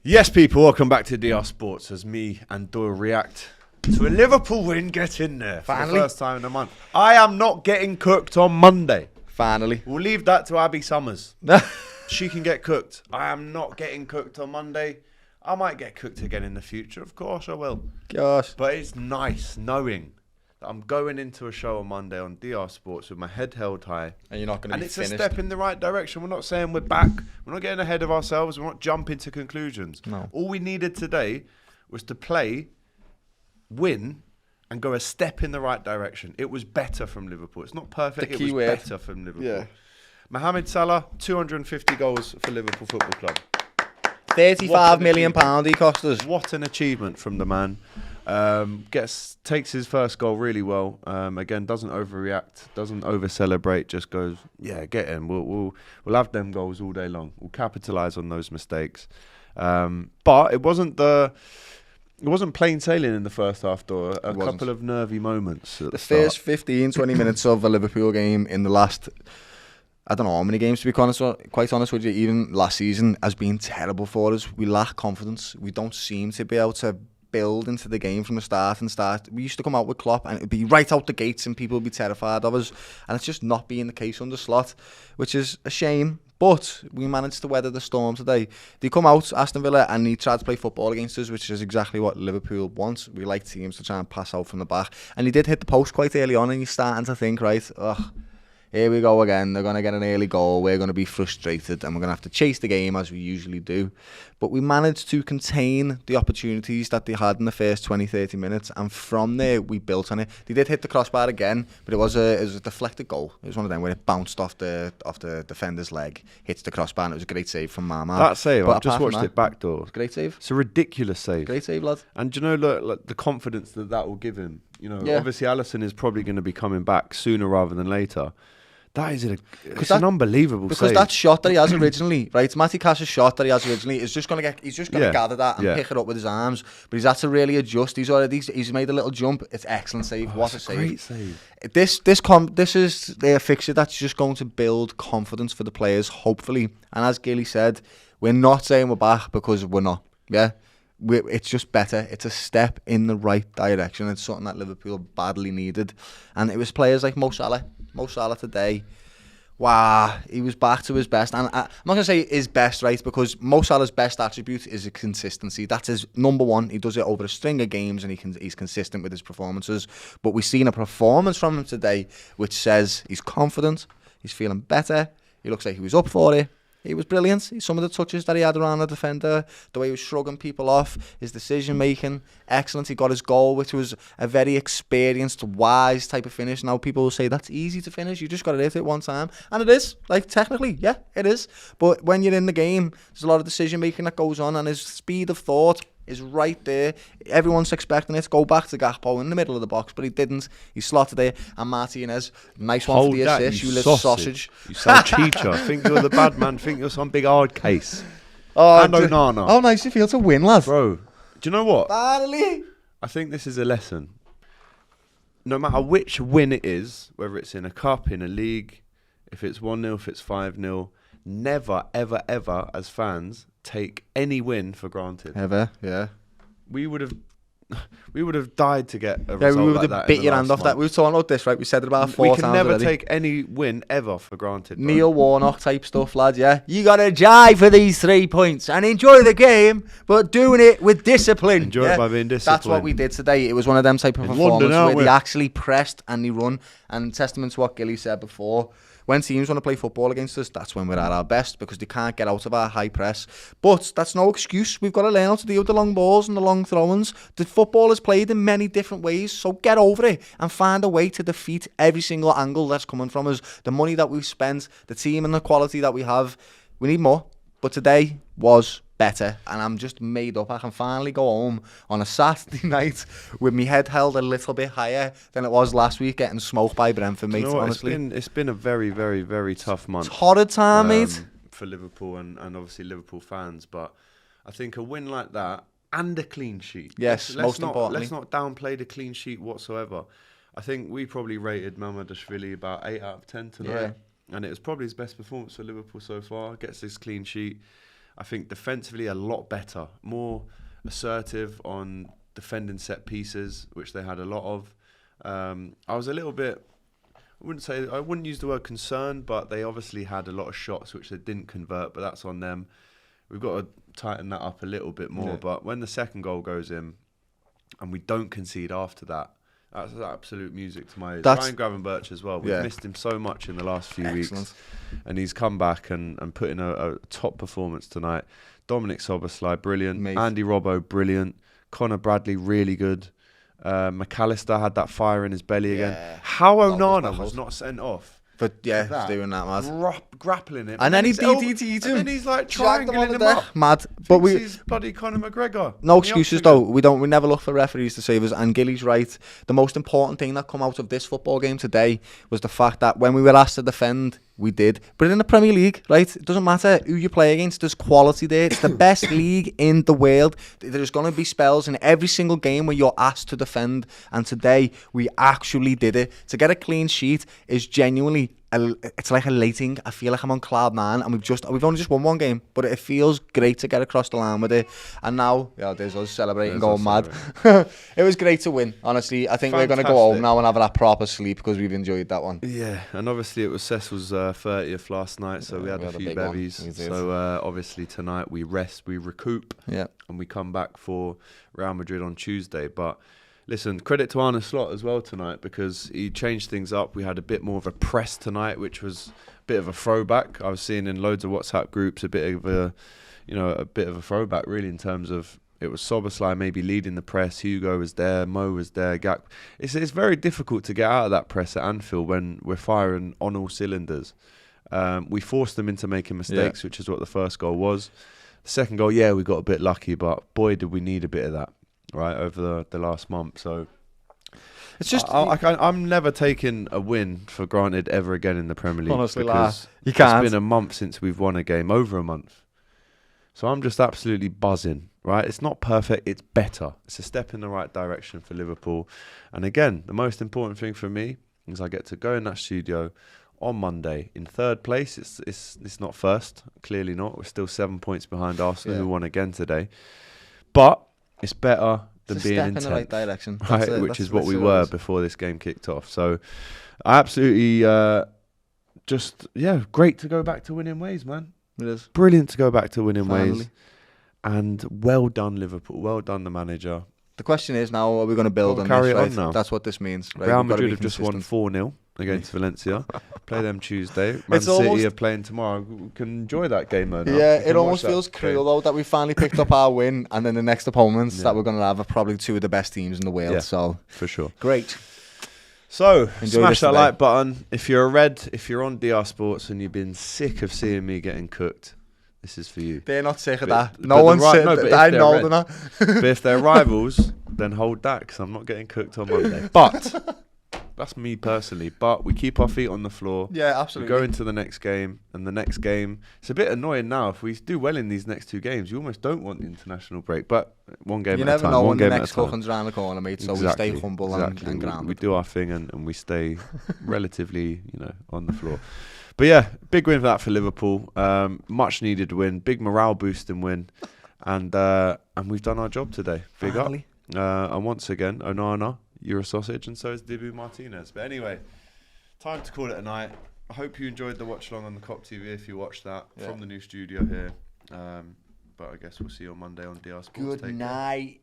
Yes, people, welcome back to DR Sports as me and Doyle react to a Liverpool win. Get in there for Finally. the first time in a month. I am not getting cooked on Monday. Finally. We'll leave that to Abby Summers. She can get cooked. I am not getting cooked on Monday. I might get cooked again in the future. Of course I will. Gosh. But it's nice knowing that I'm going into a show on Monday on DR Sports with my head held high. And you're not going to be finished. finished. And it's a step in the right direction. We're not saying we're back. We're not getting ahead of ourselves. We're not jumping to conclusions. No. All we needed today was to play, win, and go a step in the right direction. It was better from Liverpool. It's not perfect. The It key was word. better from Liverpool. Yeah. Mohamed Salah, 250 goals for Liverpool Football Club. £35 million he cost us. What an achievement from the man. Takes his first goal really well. Again, doesn't overreact, doesn't over celebrate. Just goes, yeah, get in. We'll have them goals all day long. We'll capitalise on those mistakes. But it wasn't plain sailing in the first half, though. A couple of nervy moments. At the start. First 15, 20 minutes of a Liverpool game in the last, I don't know how many games, to be quite honest with you, even last season has been terrible for us. We lack confidence. We don't seem to be able to build into the game from the start. We used to come out with Klopp and it'd be right out the gates and people would be terrified of us. And it's just not being the case under Slot, which is a shame. But we managed to weather the storm today. They come out, Aston Villa, and he tried to play football against us, which is exactly what Liverpool wants. We like teams to try and pass out from the back. And he did hit the post quite early on, and you're starting to think, right, here we go again. They're going to get an early goal. We're going to be frustrated, and we're going to have to chase the game as we usually do. But we managed to contain the opportunities that they had in the first 20, 30 minutes, and from there, we built on it. They did hit the crossbar again, but it was a deflected goal. It was one of them where it bounced off the defender's leg, hits the crossbar, and it was a great save from Mama. That save, But I've just apart watched from it back, though. Great save. It's a ridiculous save. Great save, lad. And do you know, look, the confidence that will give him. You know, Yeah. obviously Alisson is probably going to be coming back sooner rather than later. It's an unbelievable because save. that shot that he has originally, right? Matty Cash's shot that he has originally is just gonna gather that and pick it up with his arms. But he's had to really adjust. He's made a little jump. It's excellent save. What a save! Great save. This is their fixture that's just going to build confidence for the players, hopefully. And as Gilly said, we're not saying we're back because we're not. Yeah. It's just better. It's a step in the right direction. It's something that Liverpool badly needed. And it was players like Mo Salah today. Wow, he was back to his best. And I'm not going to say his best, right? Because Mo Salah's best attribute is consistency. That's his number one. He does it over a string of games and he's consistent with his performances. But we've seen a performance from him today which says he's confident, he's feeling better, he looks like he was up for it. He was brilliant. Some of the touches that he had around the defender, the way he was shrugging people off, his decision making, excellent. He got his goal, which was a very experienced, wise type of finish. Now people will say that's easy to finish. You just got to hit it one time, and it is. Like technically, yeah, it is. But when you're in the game, there's a lot of decision making that goes on, and his speed of thought is right there. Everyone's expecting it to go back to Gakpo in the middle of the box, but he didn't. He slotted it, and Martinez, nice one for the assist. You little sausage. You salchicha. Think you're the bad man. Think you're some big hard case. And Onana. How nice you feel to win, lad. Bro, do you know what? Finally. I think this is a lesson. No matter which win it is, whether it's in a cup, in a league, if it's 1-0, if it's 5-0, never, ever, ever, as fans, take any win for granted. Ever, yeah. We would have died to get a result like that. Yeah, we would have bit your hand off that. We were talking about this, right? We said it about 4 times. We can never already. take any win ever for granted. Bro. Neil Warnock type stuff, lad, yeah? You got to jive for these 3 points and enjoy the game, but doing it with discipline. Enjoy it by being disciplined. That's what we did today. It was one of them type of performances where they actually pressed and they run. And testament to what Gilly said before, when teams want to play football against us, that's when we're at our best because they can't get out of our high press. But that's no excuse. We've got to learn how to deal with the long balls and the long throw-ins. The football is played in many different ways, so get over it and find a way to defeat every single angle that's coming from us. The money that we've spent, the team and the quality that we have, we need more. But today was better, and I'm just made up. I can finally go home on a Saturday night with my head held a little bit higher than it was last week, getting smoked by Brentford, mate. Honestly, it's been a very, very, very tough month. It's horrid time, mate, for Liverpool and obviously Liverpool fans. But I think a win like that and a clean sheet. Yes, most importantly. Let's not downplay the clean sheet whatsoever. I think we probably rated Mamadashvili about 8 out of 10 tonight. Yeah. And it was probably his best performance for Liverpool so far. Gets this clean sheet. I think defensively a lot better, more assertive on defending set pieces, which they had a lot of. I was a little bit, I wouldn't use the word concerned, but they obviously had a lot of shots which they didn't convert, but that's on them. We've got to tighten that up a little bit more. Yeah. But when the second goal goes in and we don't concede after that, that's absolute music to my ears. Ryan Gravenberch as well. We've missed him so much in the last few weeks. And he's come back and put in a top performance tonight. Dominic Szoboszlai, brilliant. Amazing. Andy Robbo, brilliant. Connor Bradley, really good. McAllister had that fire in his belly again. How Onana was not sent off. But doing that, mad. Grappling him. And then he DDT'd him. And then he's like triangling him up. Mad. But he's bloody Conor McGregor. No excuses though. We never look for referees to save us. And Gilly's right. The most important thing that come out of this football game today was the fact that when we were asked to defend, we did. But in the Premier League, right, it doesn't matter who you play against. There's quality there. It's the best league in the world. There's going to be spells in every single game where you're asked to defend. And today, we actually did it. To get a clean sheet is genuinely, it's like elating. I feel like I'm on cloud nine, and we've only just won one game, but it feels great to get across the line with it. And now, there's us celebrating, going mad. It was great to win, honestly. I think we're going to go home now and have that proper sleep because we've enjoyed that one. Yeah, and obviously it was Cecil's 30th last night, so we had a few bevies. So obviously tonight we rest, we recoup, and we come back for Real Madrid on Tuesday. But listen, credit to Arne Slot as well tonight, because he changed things up. We had a bit more of a press tonight, which was a bit of a throwback. I was seeing in loads of WhatsApp groups a bit of a throwback really, in terms of it was Szoboszlai maybe leading the press. Hugo was there, Mo was there, Gak. It's very difficult to get out of that press at Anfield when we're firing on all cylinders. We forced them into making mistakes, which is what the first goal was. The second goal, we got a bit lucky, but boy, did we need a bit of that, right, over the last month. So it's just I'm never taking a win for granted ever again in the Premier League. Honestly, because you can't. It's been a month since we've won a game, over a month. So I'm just absolutely buzzing, right? It's not perfect, it's better. It's a step in the right direction for Liverpool. And again, the most important thing for me is I get to go in that studio on Monday in third place. It's not first, clearly not. We're still 7 points behind Arsenal, who won again today. But it's better than being in 10th, in the right direction, right? Which is what we were before this game kicked off. So absolutely great to go back to winning ways, man. It is brilliant to go back to winning ways. And well done, Liverpool. Well done, the manager. The question is now, are we going to build on carry this? it Right? on now. That's what this means. Right? Real Madrid have just won 4-0 against Valencia. Play them Tuesday. Man City are playing tomorrow. We can enjoy that game though now. Yeah, it almost feels cruel though that we finally picked up our win, and then the next opponents that we're going to have are probably two of the best teams in the world. Yeah, so for sure. Great. So, smash that like button. If you're on DR Sports and you've been sick of seeing me getting cooked, this is for you. They're not sick of that. No one's sick. I know they're not. But if they're rivals, then hold that, because I'm not getting cooked on Monday. But that's me personally. But we keep our feet on the floor. Yeah, absolutely. We go into the next game, and the next game. It's a bit annoying now. If we do well in these next two games, you almost don't want the international break. But one game at a time. You never know when the next cooking's around the corner, mate. So we stay humble and grounded. We do our thing, and we stay relatively, on the floor. But yeah, big win for that for Liverpool. Much needed win, big morale boosting win, and we've done our job today. Big up. And once again, Onana, you're a sausage, and so is Dibu Martinez. But anyway, time to call it a night. I hope you enjoyed the watch along on the COP TV if you watched that from the new studio here. But I guess we'll see you on Monday on DR Sports. Good night.